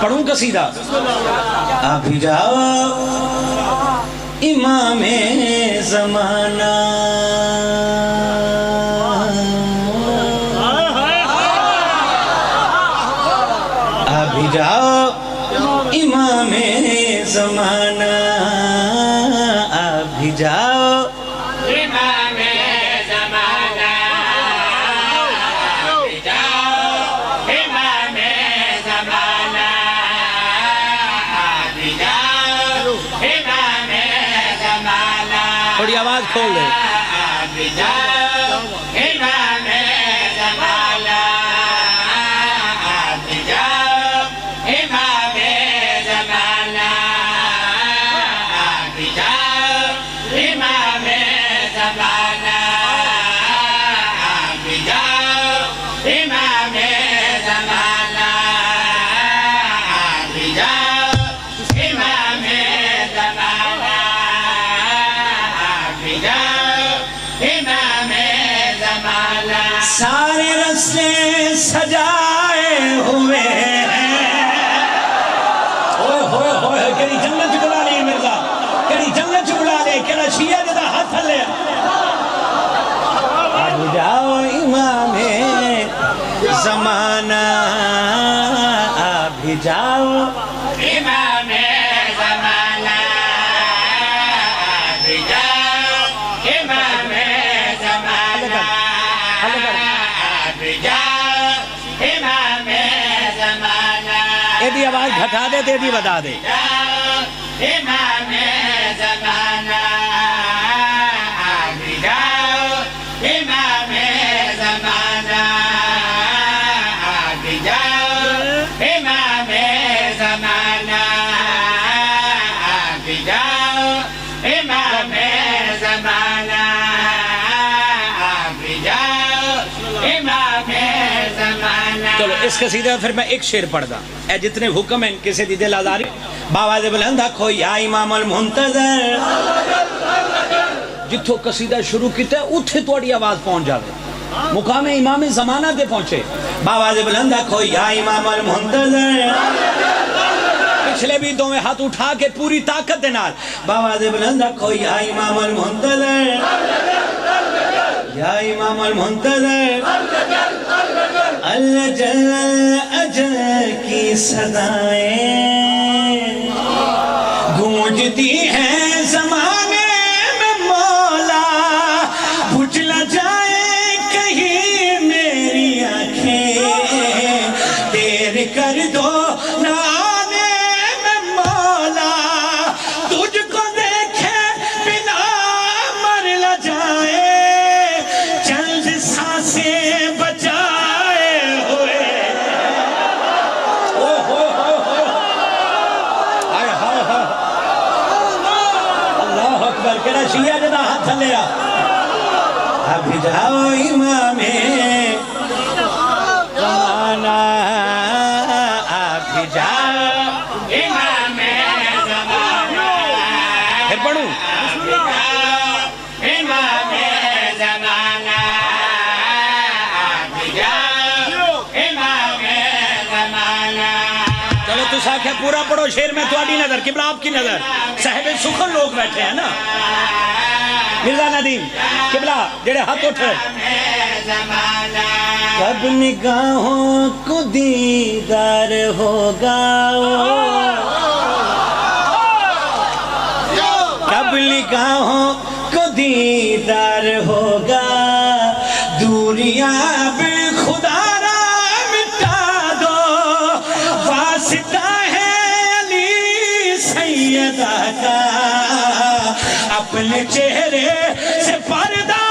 پڑھوں قصیدہ ابھی جاؤ امام زمانہ ابھی جاؤ امام زمانہ ابھی جاؤ امام زمانہ ابھی جاؤ امام زمانہ ابھی جاؤ امام زمانہ تھوڑی آواز کھول دے ابھی جاؤ امام زمانہ ابھی جاؤ امام زمانہ ابھی جاؤ امام زمانہ ابھی جاؤ امام زمانہ ابھی جاؤ امام زمانہ ابھی جاؤ امام زمانہ سارے رستے سجائے ہوئے ہیں ہوئے ہوئے کیڑی جنت بلا لے مرزا کیڑی جنت بلا لے کیڑا شیعہ جدا ہاتھ لے اب جاؤ امام زمانہ اب جاؤ امام زمانہ ابھی جاؤ امام زمانہ ابھی جاؤ امام زمانہ ایدی آواز گھٹا دے تیدی بتا دے امام زمانہ ابھی جاؤ امام زمانہ ابھی جاؤ امام زمانہ ابھی جاؤ امام زمانہ ابھی جاؤ امام زمانہ چلو اس قصیدہ پھر میں ایک شعر پڑھ دا اے جتنے حکم ہیں کسی دی دل آزاری باواز بلند آکھو یا امام المنتظر جتھو قصیدہ شروع کیتا ہے اتھے توڑی آواز پہنچ جاوے مقام امام زمانہ دے پہنچے باواز بلند آکھو یا امام المنتظر پچھلے بھی دو میں ہاتھ اٹھا کے پوری طاقت دے نال باواز بلند آکھو یا امام المنتظر یا امام المنتظر اللہ جل اجل کی صدائیں گونجتی ہیں زمانے میں مولا بجھلا جائے کہیں میری آنکھیں دیر کر دو نہ آنے میں مولا تجھ کو دیکھے بنا مر نہ جائے چند سانسیں بچائے ہوئے اللہ اکبر کہنا شیعہ جدا ہاتھ لیا ابھی جاؤ امام زمانہ ابھی جاؤ امام زمانہ پھر پڑھوں امام زمانہ ابھی جاؤ امام زمانہ چلو تو ساکھے پورا پڑھو شعر میں تواڈی نظر قبلہ آپ کی نظر صاحب سخن لوگ بیٹھے ہیں نا مرزا ندیم قبلہ جڑے ہاتھ اٹھے کب نگاہوں کو دیدار ہوگا کب نگاہوں کو دیدار ہوگا دوریاں اب خدا را مٹا دو واسطہ ہے علی سیدہ کا اپنے چہرے سے پردہ